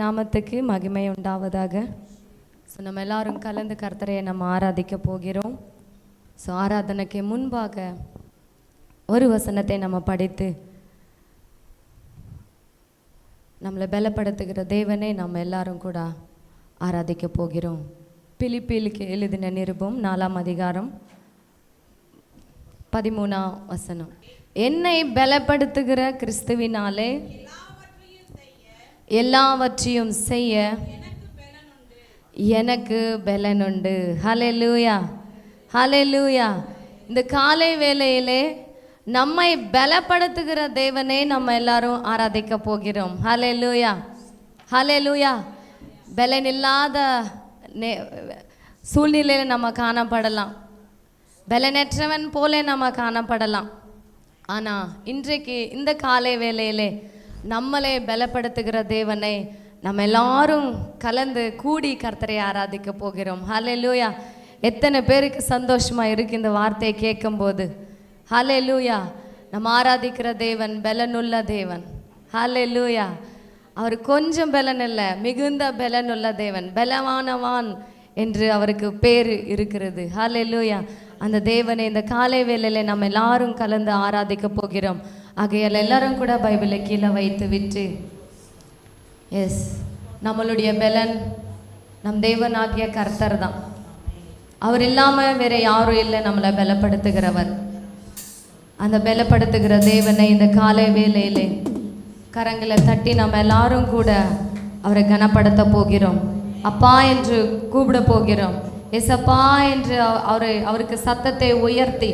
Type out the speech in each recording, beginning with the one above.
நாமத்துக்கு மகிமை உண்டாவதாக. ஸோ நம்ம எல்லாரும் கலந்து கர்த்தரையை நம்ம ஆராதிக்க போகிறோம். ஸோ ஆராதனைக்கு முன்பாக ஒரு வசனத்தை நம்ம படித்து நம்மளை பலப்படுத்துகிற தேவனை நம்ம எல்லாரும் கூட ஆராதிக்க போகிறோம். பிலிப்பிலுக்கு எழுதின நிருபம் 4ஆம் அதிகாரம் 13ஆம் வசனம். என்னை பலப்படுத்துகிற கிறிஸ்துவினாலே எல்லாவற்றையும் செய்ய எனக்கு பலனுண்டு. ஹல்லேலூயா, ஹல்லேலூயா. இந்த காலை வேளையிலே நம்மை பலப்படுத்துகிற தேவனை நம்ம எல்லாரும் ஆராதிக்க போகிறோம். ஹல்லேலூயா, ஹல்லேலூயா. பலன் இல்லாத சூழ்நிலையில் நம்ம காணப்படலாம், பலனற்றவன் போல நம்ம காணப்படலாம். ஆனால் இன்றைக்கு இந்த காலை வேளையிலே நம்மளை பலப்படுத்துகிற தேவனை நம்ம எல்லாரும் கலந்து கூடி கர்த்தரை ஆராதிக்க போகிறோம். ஹல்லேலூயா. எத்தனை பேருக்கு சந்தோஷமாக இருக்குது இந்த வார்த்தையை கேட்கும்போது? ஹல்லேலூயா. நம்ம ஆராதிக்கிற தேவன் பலனுள்ள தேவன். ஹல்லேலூயா. அவர் கொஞ்சம் பலன் இல்லை, மிகுந்த பலனுள்ள தேவன், பலவானவான் என்று அவருக்கு பேர் இருக்கிறது. ஹல்லேலூயா. அந்த தேவனை இந்த காலை வேளையில் நம்ம எல்லாரும் கலந்து ஆராதிக்க போகிறோம். ஆகையால் எல்லாரும் கூட பைபிளை கீழே வைத்து விட்டு, எஸ், நம்மளுடைய பலன் நம் தேவனாகிய கர்த்தர் தான். அவர் இல்லாமல் வேற யாரும் இல்லை நம்மளை பலப்படுத்துகிறவர். அந்த பலப்படுத்துகிற தேவனை இந்த காலை வேளையிலே கரங்களை தட்டி நம்ம எல்லாரும் கூட அவரை கனப்படுத்த போகிறோம். அப்பா என்று கூப்பிட போகிறோம். எசப்பா என்று அவருக்கு சத்தத்தை உயர்த்தி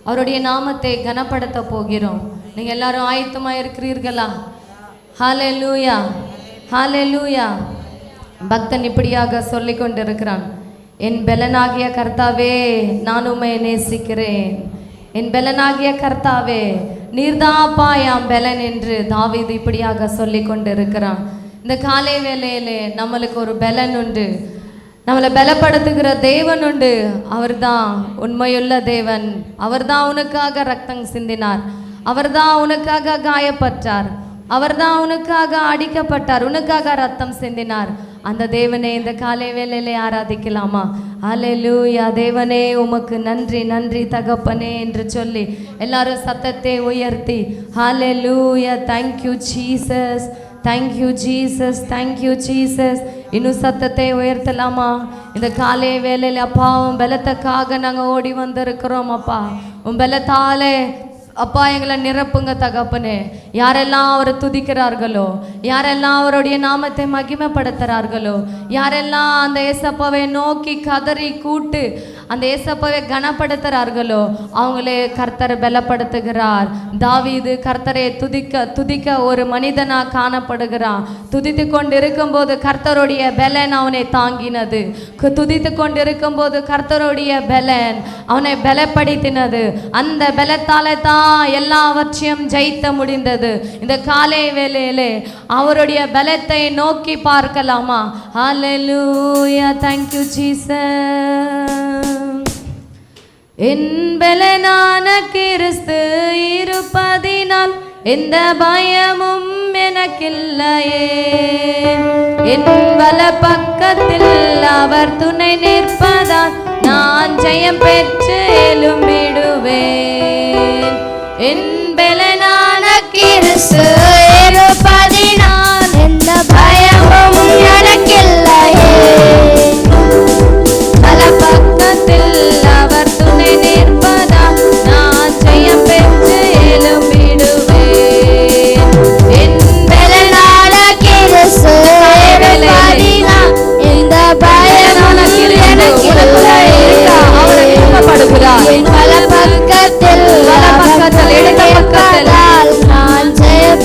அவருடைய நாமத்தை கனப்படுத்த போகிறோம். நீங்கள் எல்லாரும் ஆயத்தமாக இருக்கிறீர்களா? ஹல்லேலூயா, ஹல்லேலூயா. பக்தன் இப்படியாக சொல்லி கொண்டிருக்கிறான், என் பலனாகிய கர்த்தாவே நான் உம்மை நேசிக்கிறேன். என் பலனாகிய கர்த்தாவே நீர்தாப்பா யாம் பலன் என்று தாவீது இப்படியாக சொல்லி கொண்டிருக்கிறான். இந்த காலை வேளையிலே நம்மளுக்கு ஒரு பலன் உண்டு, நம்மளை பலப்படுத்துகிற தேவன் உண்டு. அவர் தான் உண்மையுள்ள தேவன். அவர் தான் உனக்காக ரத்தம் சிந்தினார், அவர் தான் உனக்காக காயப்பட்டார், அவர் தான் உனக்காக அடிக்கப்பட்டார், உனக்காக ரத்தம் சிந்தினார். அந்த தேவனை இந்த காலை வேளையிலே ஆராதிக்கலாமா? ஹல்லேலூயா. தேவனே உமக்கு நன்றி, நன்றி தகப்பனே என்று சொல்லி எல்லாரும் சத்தத்தை உயர்த்தி hallelujah, thank you Jesus, thank you Jesus, thank you Jesus. இன்னும் சத்தத்தை உயர்த்தலாமா? இந்த காலை வேளையில் அப்பா உன் பலத்துக்காக நாங்கள் ஓடி வந்திருக்கிறோம். அப்பா உன் பலத்தாலே அப்பா எங்களை நிரப்புங்க தகப்பனே. யாரெல்லாம் அவரை துதிக்கிறார்களோ, யாரெல்லாம் அவருடைய நாமத்தை மகிமைப்படுத்துகிறார்களோ, யாரெல்லாம் அந்த ஏசப்பாவை நோக்கி கதறி கூட்டு அந்த ஏசப்பாவை கனப்படுத்துகிறார்களோ அவங்களே கர்த்தரை பலப்படுத்துகிறார். தாவீது கர்த்தரை துதிக்க ஒரு மனிதனாக காணப்படுகிறான். துதித்து கொண்டு இருக்கும்போது கர்த்தருடைய பலன் அவனை தாங்கினது. துதித்து கொண்டு இருக்கும்போது கர்த்தருடைய பலன் அவனை பலப்படுத்தினது. அந்த பலத்தாலே தான் எல்லாவற்றையும் ஜெயித்த முடிந்தது. இந்த காலை வேளையிலே அவருடைய பலத்தை நோக்கி பார்க்கலாமா? ஹல்லேலூயா, தேங்க்யூ ஜீசஸ். என் பலனான கிறிஸ்து இருப்பதினால் எந்த பயமும் எனக்கில்லையே. என் வல பக்கத்தில் அவர் துணை நிற்பதால் நான் ஜெயம் பெற்று எழும்பிடுவேன். என் பலனான கிறிஸ்து இருப்பதினால் எந்த பயமும் எனக்கில்லையே. வல பக்கத்தில் அவர் துணை நிற்பதால் நான் ஜெயம் பெற்று எழும்பிடுவேன். என் பலனான கிறிஸ்து இருப்பதினால் எந்த பயமும் எனக்கில்லையே. அவரை மகிமைப்படுகிறார். வல பக்கத்தில் இடது பக்கத்தில் நான் ஜெயம்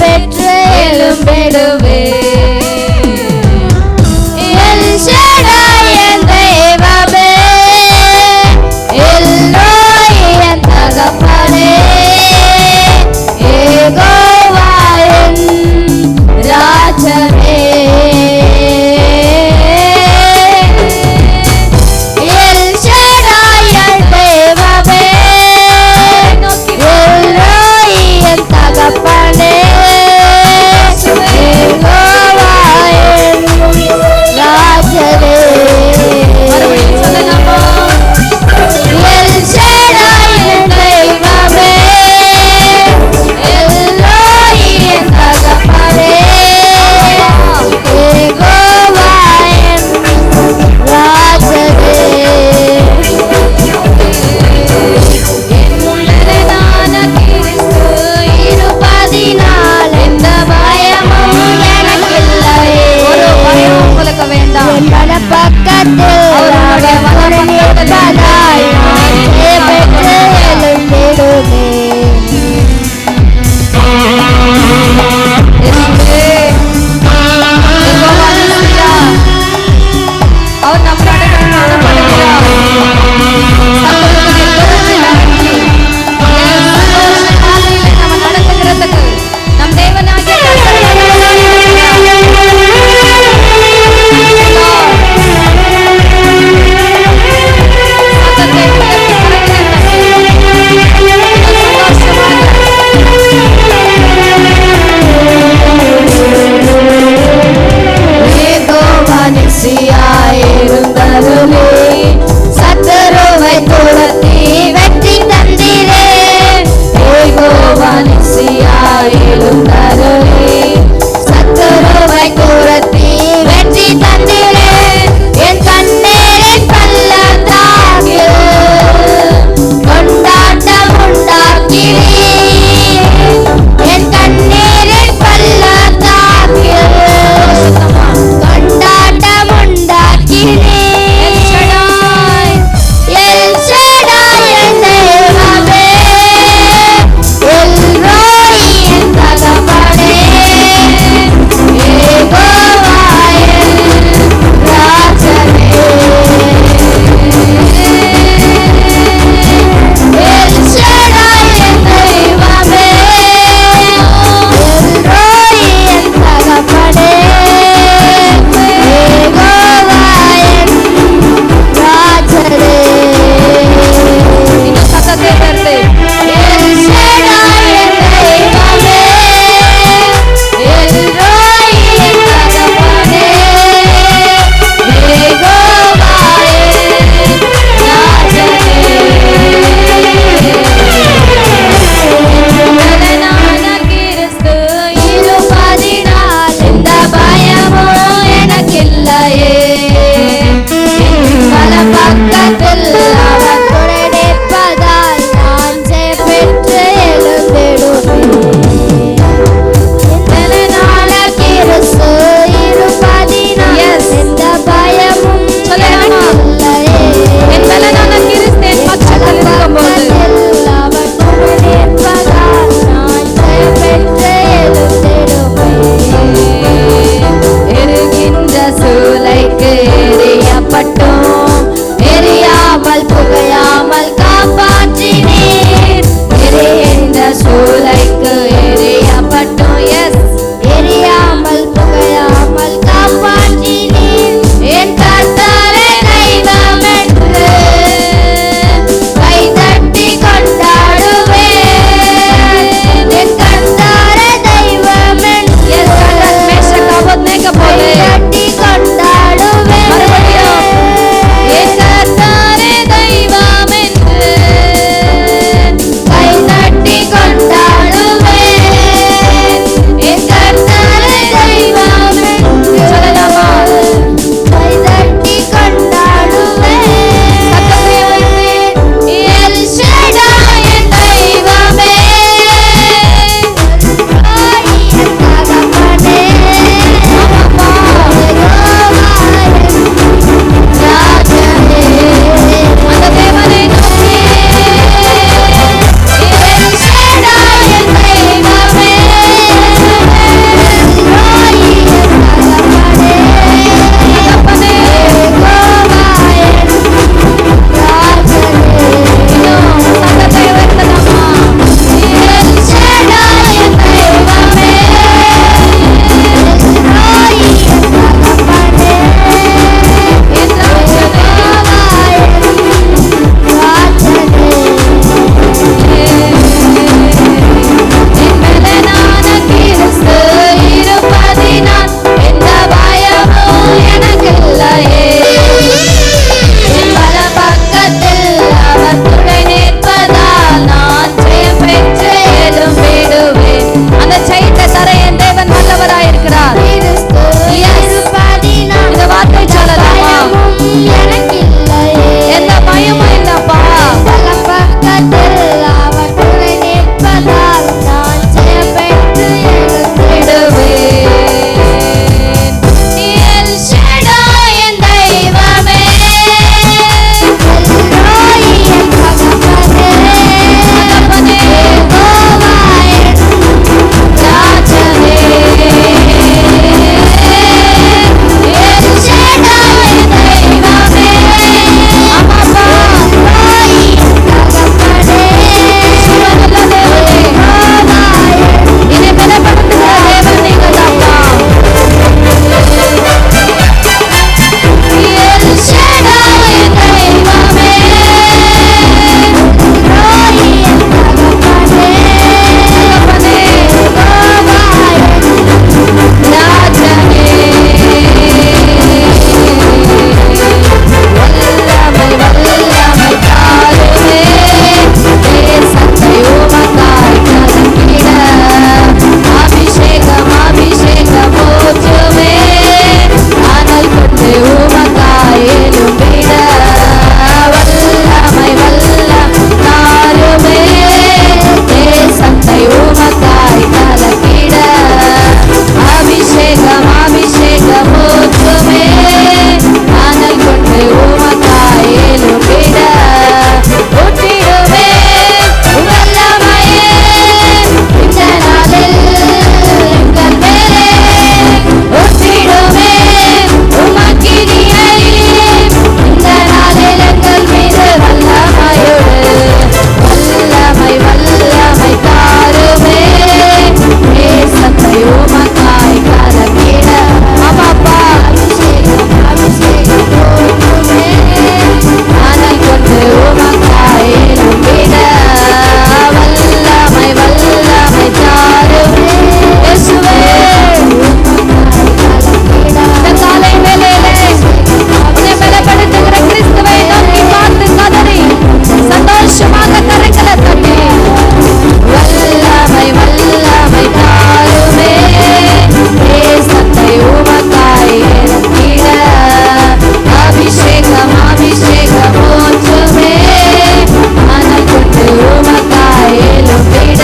உமக்காய் எழும்பிட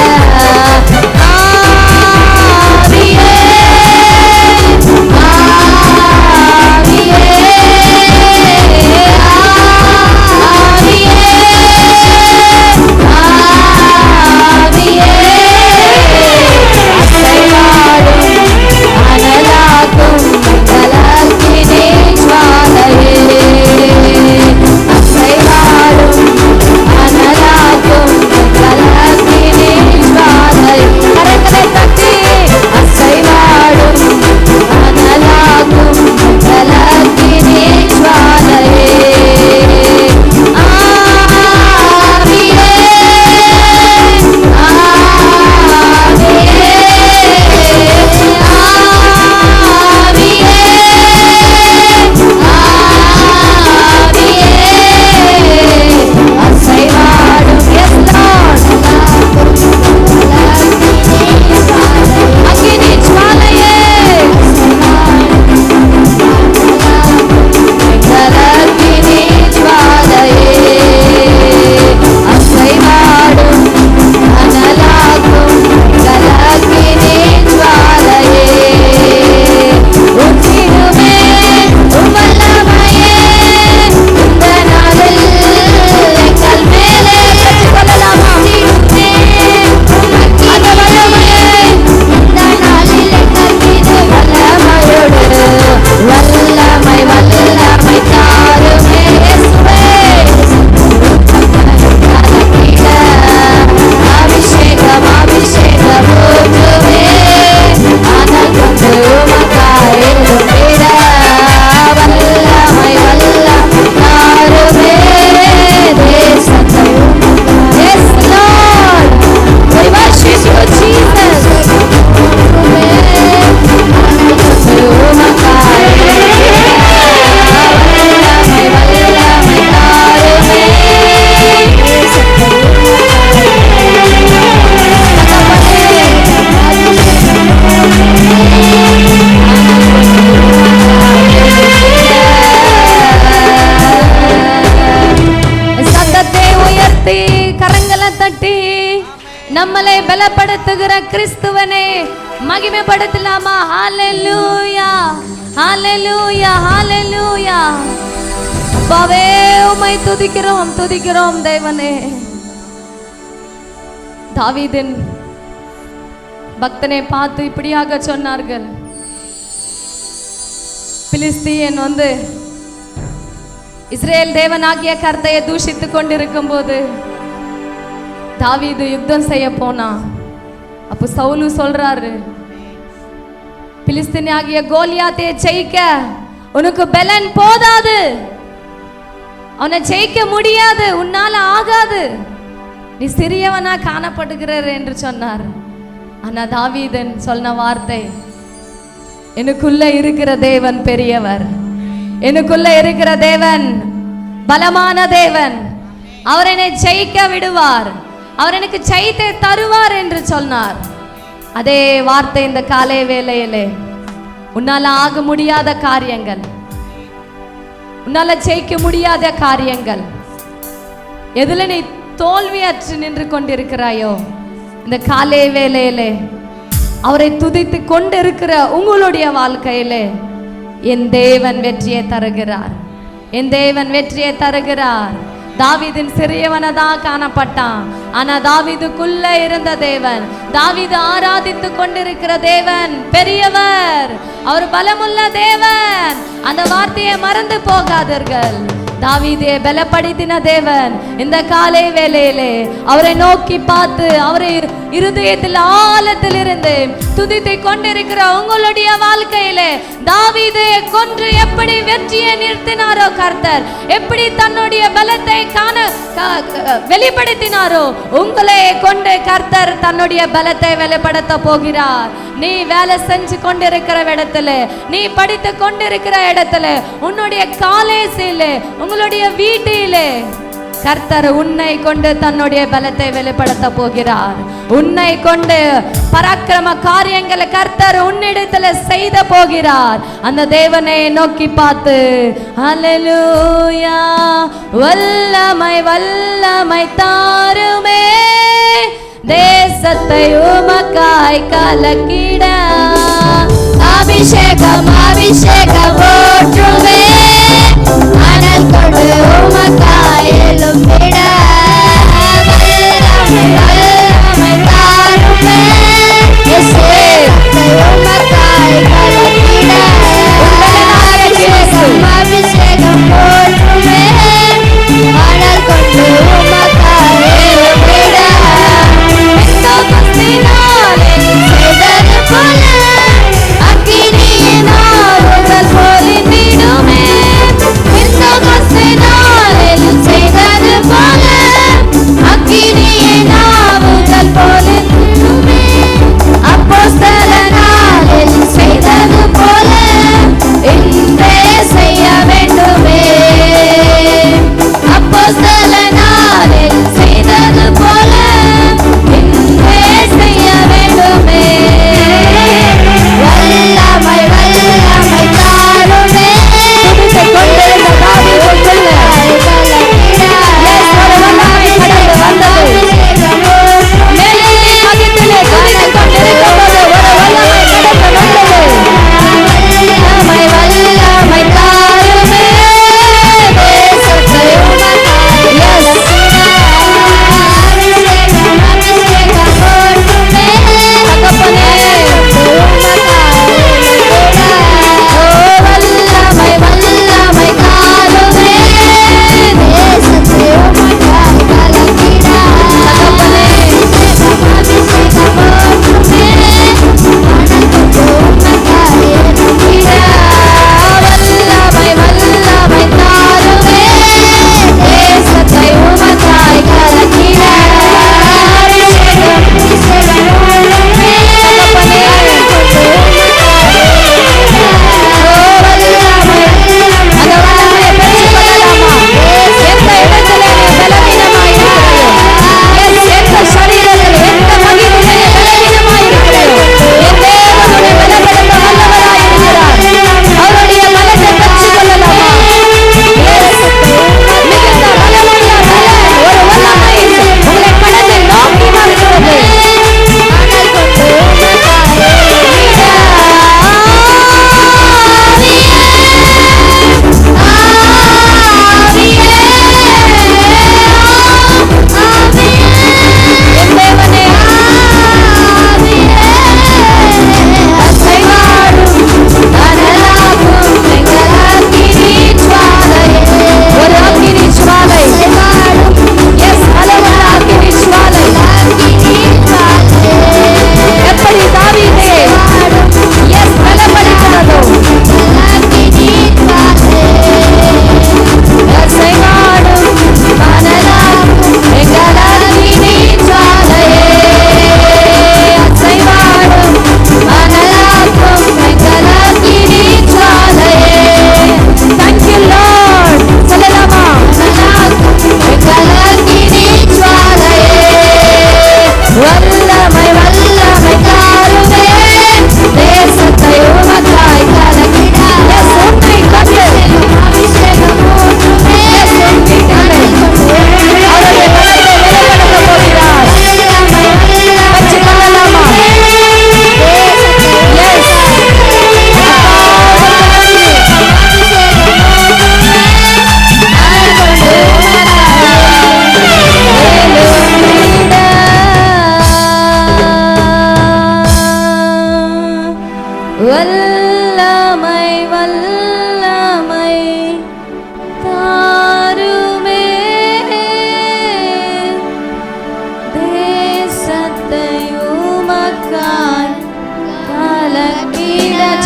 ஆவியே ஆவியே நம்மளை பலப்படுத்துகிற கிறிஸ்துவனை மகிமைப்படுத்தலாமா? ஹalleluya ஹalleluya ஹalleluya. அப்பாவே உம்மை துதிக்கிறோம் துதிக்கிறோம் தேவனே. தாவீதின் பக்தனை பார்த்து இப்படியாக சொன்னார்கள். பிலிஸ்தியன் இஸ்ரேல் தேவனாகிய கர்த்தரை தூஷித்துக் கொண்டிருக்கும் போது தாவீது யுத்தம் செய்ய போனா. அப்போ சவுலு சொல்றாரு, பிலிஸ்தீனாகிய கோலியாத்தை ஜெயிக்க உனக்கு பலன் போதாது, அவனை ஜெயிக்க முடியாது, உன்னால ஆகாது, நீ சிறியவனா காணப்படுகிறார் என்று சொன்னார். ஆனா தாவீதன் சொன்ன வார்த்தை, எனக்குள்ள இருக்கிற தேவன் பெரியவர், எனக்குள்ள இருக்கிற தேவன் பலமான தேவன், அவர் என்னை ஜெயிக்க விடுவார், அவர் எனக்கு ஜெயித்தை தருவார் என்று சொன்னார். அதே வார்த்தை இந்த காலை வேளையிலே உன்னால ஆக முடியாத காரியங்கள், உன்னால ஜெயிக்க முடியாத காரியங்கள், எதுல நீ தோல்வியற்று நின்று கொண்டிருக்கிறாயோ, இந்த காலை வேளையிலே அவரை துதித்து கொண்டிருக்கிற உங்களுடைய வாழ்க்கையிலே என் தேவன் வெற்றியை தருகிறார், என் தேவன் வெற்றியை தருகிறார். தாவீதின் சிறியவனதான் காணப்பட்டான், ஆனா தாவீதுக்குள்ள இருந்த தேவன், தாவீது ஆராதித்து கொண்டிருக்கிற தேவன் பெரியவர், அவர் பலமுள்ள தேவன். அந்த வார்த்தையை மறந்து போகாதீர்கள். தாவீதை பலப்படுத்தின தேவன் இந்த காலை வேளையிலே அவரை நோக்கி பார்த்து அவரை இருதயத்தில் ஆழத்தில் இருந்து துதித்து கொண்டிருக்கிற உங்களுடைய வாழ்க்கையிலே தாவீதை கொன்று எப்படி வெற்றியை நிறுத்தினாரோ கர்த்தர், எப்படி தன்னுடைய பலத்தை வெளிப்படுத்தினாரோ, உங்களை கொண்டு கர்த்தர் தன்னுடைய பலத்தை வெளிப்படுத்த போகிறார். நீ வேலை செஞ்சு கொண்டிருக்கிற இடத்துல, நீ படித்து கொண்டிருக்கிற இடத்துல, உன்னுடைய காலேஜிலே, உங்களுடைய வீட்டிலே கர்த்தர் உன்னை கொண்டு தன்னுடைய பலத்தை வெளிப்படுத்த போகிறார். உன்னை கொண்டு பராக்கிரம காரியங்களை கர்த்தர் உன்னிடத்துல செய்த போகிறார். அந்த தேவனை நோக்கி பார்த்து ஹல்லேலூயா, வல்லமை வல்லமை தாருமே, தேசத்தை உமக்காய் கலக்கிட, அபிஷேகம் அபிஷேகம் போற்றுமே, அனல் கொண்டு உமக்காய் எழும்பிட, வல்லமை வல்லமை தாருமே, தேசத்தை உமக்காய் கலக்கிட, அபிஷேகம் போற்றுமே, அனல் கொண்டு உமக்காய் எழும்பிட, செய்தது போல அக்கினியினால் உங்கள் பொழிந்திடுமே, செய்தது போல அக்கினியினால் உங்கள் பொழிந்திடுமே, அப்போஸ்தலனாலில் செய்தது போல இன்றே செய்ய வேண்டுமே, அப்போஸ்தலனாலில் செய்தது போல இன்றே செய்ய வேண்டுமே, வல்லமை வல்லமை தாருமே, கொண்டிருந்த தாவீது சொல்ல வல்லமை கடந்து வந்தது, மேலே மகிழ்ச்சியிலே காண கொண்டிருக்கும் போது ஒரு வல்லமை கடந்து வந்தது, வல்லமை வல்லமை தாருமே, தேசத்தை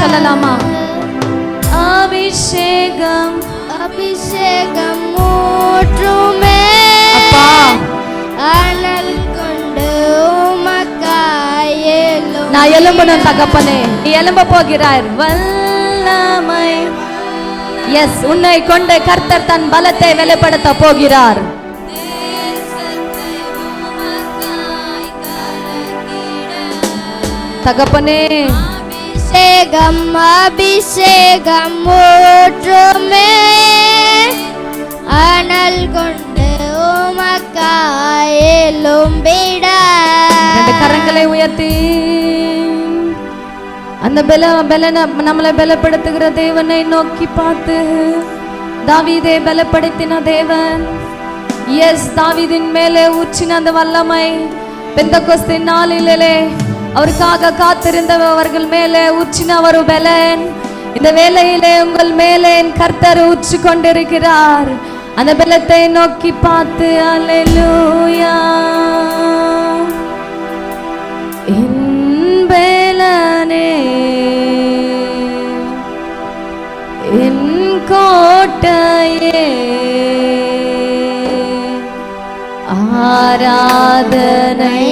சொல்லலாமா? அபிஷேகம் அபிஷேகம் ஊற்றுமே அப்பா, அனல் கொண்டு உமக்காய் எழும். நான் எழும்பணும் தகப்பனே, நீ எழும்ப போகிறார். வல்லமை, எஸ், உன்னை கொண்டு கர்த்தர் தன் பலத்தை வெளிப்படுத்த போகிறார். தகப்பனே அபிஷேகம் அபிஷேகம் ஊற்றுமே அனல் கொண்டு உமக்காய் எழும்பிட. ரெண்டு கரங்களை உயர்த்தி அந்த நம்மளை பலப்படுத்துகிற தேவனை நோக்கி பார்த்து, தாவீதை பலப்படுத்தின தேவன், எஸ் தாவீதின் மேலே ஊற்றின அந்த வல்லமை பெந்தெகோஸ்தே நாளிலே அவருக்காக காத்திருந்தவர்கள் மேலே ஊற்றின ஒரு பலன் இந்த வேளையிலே உங்கள் மேலே என் கர்த்தர் ஊற்றி கொண்டிருக்கிறார். அந்த பலத்தை நோக்கி பார்த்து அல்லேலூயா. என் பலனே என் கோட்டையே ஆராதனை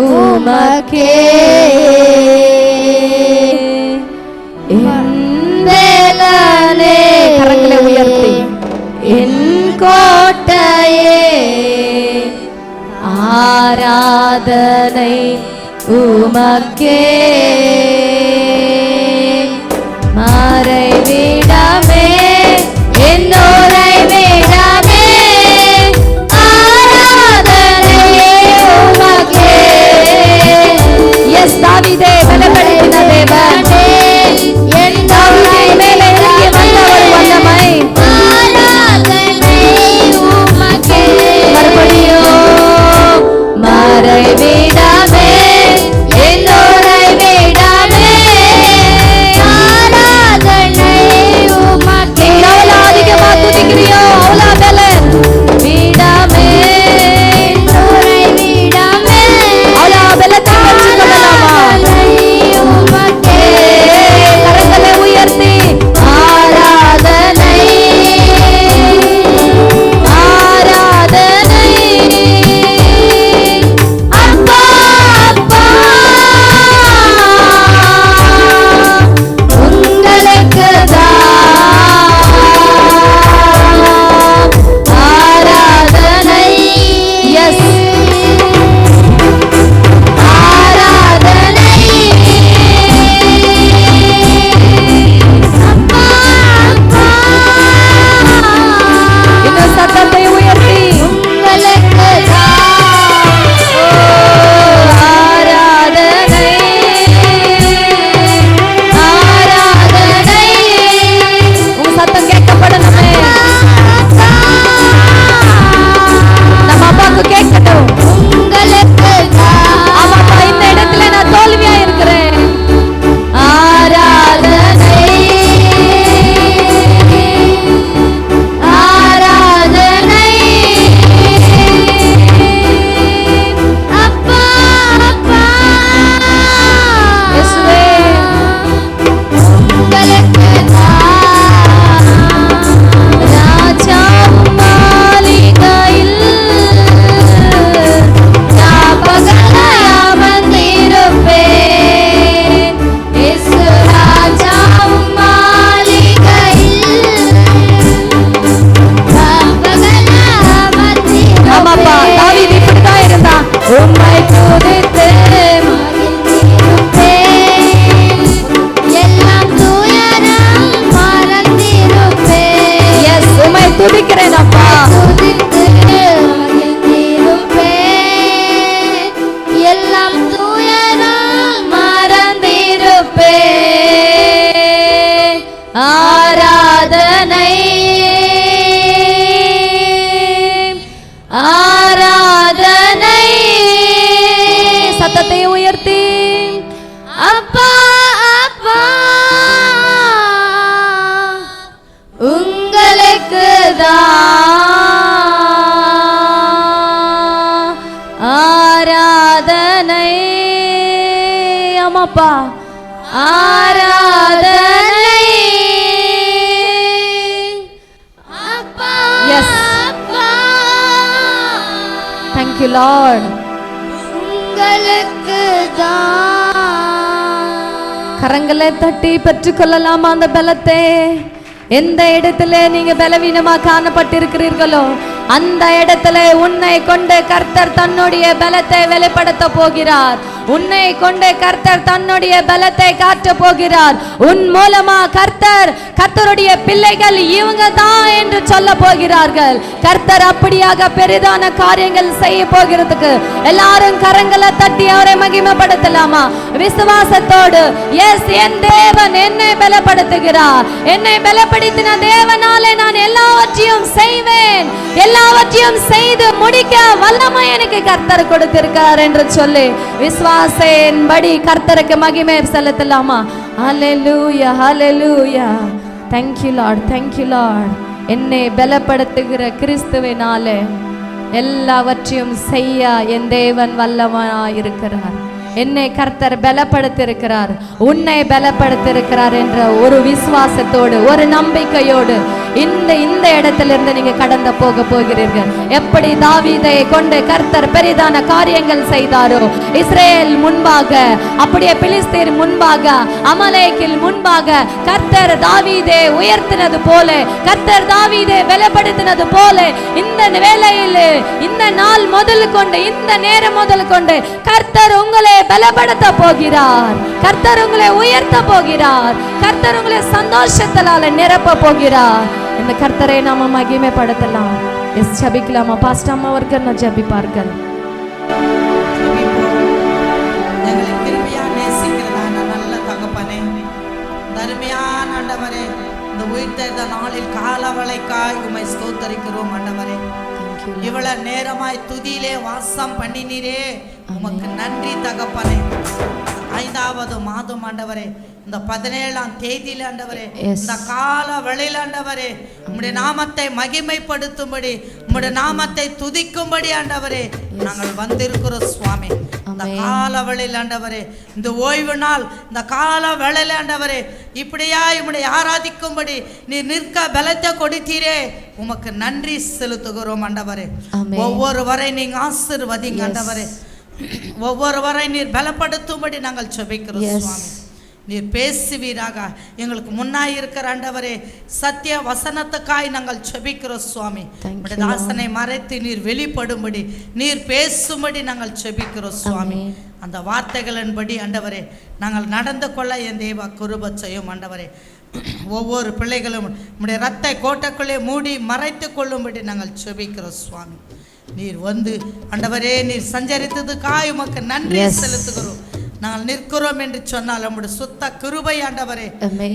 உமக்கே என் பலனே. கரங்களை உயர்த்தி என் கோட்டையே ஆராதனை உமக்கே மறைவிடமே என்னோரை விடமே ஆராதனை உமக்கே. எஸ் தாவீதை பலப்படுத்தின தேவனே என் தாவீதை மேலே இறங்கி வந்த ஒரு வல்லமை ஆராதனை உமக்கே. மறுபடியும் மறைவிடமே என்னோரை விடமே ஆராதனை உமக்கே. எவ்வளோ அதிகமா துதிக்கிறியோ அவ்வளோ பலன் விடமே என்னோரை விடமே அவ்வளோ பலத்தை பெற்றுக்கொள்ளலாமா? உமக்கே. கரங்களை உயர்த்தி ஆராதனை ஆராதனை அப்பா அப்பா உங்களுக்கு ஆராதனை. எஸ் ஆராதனை அப்பா அப்பா. இன்னும் சத்தத்தை உயர்த்தி உங்களுக்கு ஆராதனை ஆராதனை. உங்க சத்தம் கேட்கப்படணுமே, நம்ம அப்பாவுக்கு கேட்கட்டும். உங்களுக்கு ஆமாப்பா, இந்த இடத்துல நான் தோல்வியா இருக்கிறேன். ஆராதனை ஆராதனை அப்பா அப்பா. இயேசுவே உங்களுக்கு ராஜாவும் மாளிகையில் ஞாபகமாய் அமர்ந்திருப்பேன். இயேசு ராஜாவும் மாளிகையில் ஞாபகமாய் அமர்ந்திருப்பேன். ஆமாப்பா, தாவீது இப்படித்தான் இருந்தான். உம்மை துதித்து மகிழ்ந்திருப்பேன். எல்லாம் துயரம் மறந்திருப்பேன். எஸ், உம்மை துதிக்கிறேன் அப்பா. துதித்து மகிழ்ந்திருப்பேன். எல்லாம் துயரம் மறந்திருப்பேன். ஆராதனை ஆராதனை. சத்தத்தை உயர்த்தி அப்பா அப்பா உங்களுக்கு ஆராதனை. ஆமாப்பா, ஆராதனை அப்பா. Yes, thank you Lord. உங்களுக்கு கரங்களை தட்டி பெற்றுக்கொள்ளலாமா அந்த பலத்தை? எந்த இடத்துல நீங்க பலவீனமா காணப்பட்டிருக்கிறீர்களோ அந்த இடத்துல உன்னை கொண்டு கர்த்தர் தன்னுடைய பலத்தை வெளிப்படுத்த போகிறார். உன்னை கொண்டு கர்த்தர் தன்னுடைய பலத்தை காட்ட போகிறார். உன் மூலமா கர்த்தருடைய பிள்ளைகள் இவங்க தான் என்று சொல்ல போகிறார்கள். கர்த்தர் அப்படியாக பெரிதான காரியங்கள் செய்ய போகிறதுக்கு எல்லாரும் கரங்களை தட்டி அவரை மகிமைப்படுத்தலாமா? விசுவாசத்தோடு, எஸ், என் தேவன் என்னை பலப்படுத்துகிறார். என்னை பலப்படுத்தின தேவனாலே நான் எல்லாவற்றையும் செய்வேன், எல்லாவற்றையும் செய்து முடிக்க வல்லமை எனக்கு கர்த்தர் கொடுத்திருக்கிறார் என்று சொல்லி விசுவாசத்தின்படி கர்த்தருக்கு மகிமை செலுத்தலாமா? ஹல்லேலூயா, ஹல்லேலூயா. Thank you Lord, thank you Lord. என்னை பலப்படுத்துகிற கிறிஸ்துவினாலே எல்லாவற்றையும் செய்ய என் தேவன் வல்லவனாயிருக்கிறார். என்னை கர்த்தர் பலப்படுத்தியிருக்கிறார், உன்னை பலப்படுத்தியிருக்கிறார் என்ற ஒரு விசுவாசத்தோடு, ஒரு நம்பிக்கையோடு இந்த இடத்திலிருந்து நீங்க கடந்து போக போகிறீர்கள். எப்படி தாவீதை கொண்டு கர்த்தர் பெரிதான காரியங்கள் செய்தாரோ, இஸ்ரேல் முன்பாக, அப்படியே பிலிஸ்தீர் முன்பாக, அமலேக்கில் முன்பாக கர்த்தர் தாவீதை உயர்த்தினது போல, கர்த்தர் தாவீதை பலப்படுத்தினது போல இந்த வேளையில், இந்த நாள் முதல் கொண்டு, இந்த நேரம் முதல் கொண்டு கர்த்தர் உங்களை பலப்படுத்த போகிறார். கர்த்தர் உங்களை உயர்த்த போகிறார். கர்த்தர் உங்களை சந்தோஷத்தால நிரப்ப போகிறார். இந்த கர்த்தரை நாம மகிமைப்படுத்தலாம். எஸ், ஜெபிக்கலாமா? பாஸ்டர் அம்மா அவர்கள் நான் ஜெபிப்பார்கள். எங்களை கிருபையா நேசிக்கிறதான நல்ல தகப்பனே, தருமையான ஆண்டவரே, இந்த உயிர்த்தெழுந்த நாளில் காலவளைக்காய் உம்மை ஸ்தோத்தரிக்கிறோம் ஆண்டவரே. இவ்வளவு நேரமாய் துதியிலே வாசம் பண்ணினீரே, உமக்கு நன்றி தகப்பனே. 5வது மாதம் ஆண்டவரே, இந்த 17ஆம் தேதியில ஆண்டவரே, இந்த கால வேளையில ஆண்டவரே, உம்முடைய நாமத்தை மகிமைப்படுத்தும்படி, உம்முடைய நாமத்தை துதிக்கும்படி ஆண்டவரே நாங்கள் வந்திருக்கிறோம் சுவாமி. இந்த கால வேளையில ஆண்டவரே, இந்த ஓய்வு நாள், இந்த கால வேளையில ஆண்டவரே, இப்படியா உம்முடைய ஆராதிக்கும்படி நீ நிற்க பலத்தை கொடுத்தீரே, உமக்கு நன்றி செலுத்துகிறோம் ஆண்டவரே. ஒவ்வொருவரை நீங்க ஆசீர்வதிங்க ஆண்டவரே. ஒவ்வொருவரை நீர் பலப்படுத்தும்படி நாங்கள் ஜெபிக்கிறோம் சுவாமி. நீர் பேசுவீராக. எங்களுக்கு முன்னாய் இருக்கிற ஆண்டவரே, சத்திய வசனத்துக்காய் நாங்கள் ஜெபிக்கிறோம் சுவாமி. உம்முடைய தாசனை மறைத்து நீர் வெளிப்படும்படி, நீர் பேசும்படி நாங்கள் ஜெபிக்கிறோம் சுவாமி. அந்த வார்த்தைகளின்படி ஆண்டவரே நாங்கள் நடந்து கொள்ள என் தேவ கிருபை செய்யும் ஆண்டவரே. ஒவ்வொரு பிள்ளைகளும் உம்முடைய இரத்த கோட்டைக்குள்ளே மூடி மறைத்து கொள்ளும்படி நாங்கள் ஜெபிக்கிறோம் சுவாமி. நீர் வந்து ஆண்டவரே நீர் சஞ்சரித்ததுக்காய் உமக்கு நன்றி செலுத்துகிறோம். நாங்கள் நிற்கிறோம் என்று சொன்னால் நம்முடைய சுத்த கிருபை ஆண்டவரே.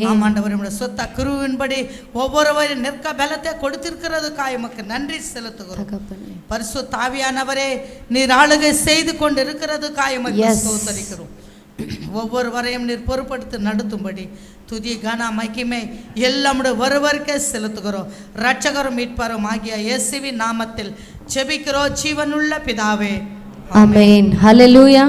ஆம் ஆண்டவரே, நம்முடைய சுத்த கிருபின்படி ஒவ்வொருவரும் நிற்க பலத்தை கொடுத்திருக்கிறதுக்காய் உமக்கு நன்றி செலுத்துகிறோம். பரிசுத்த ஆவியானவரே, நீர் ஆளுகை செய்து கொண்டு இருக்கிறதுக்காய் உமக்கு ஸ்தோத்திரிக்கிறோம். ஒவ்வொருவரையும் நீர் பொறுப்படுத்தி நடத்தும்படி துதி கன மகிமை எல்லாமுடைய ஒருவருக்கே செலுத்துகிறோம். இரட்சகரும் மீட்பரும் ஆகிய இயேசுவின் நாமத்தில் ஜெபிக்கிறோம் ஜீவனுள்ள பிதாவே, ஆமென். ஹல்லேலூயா.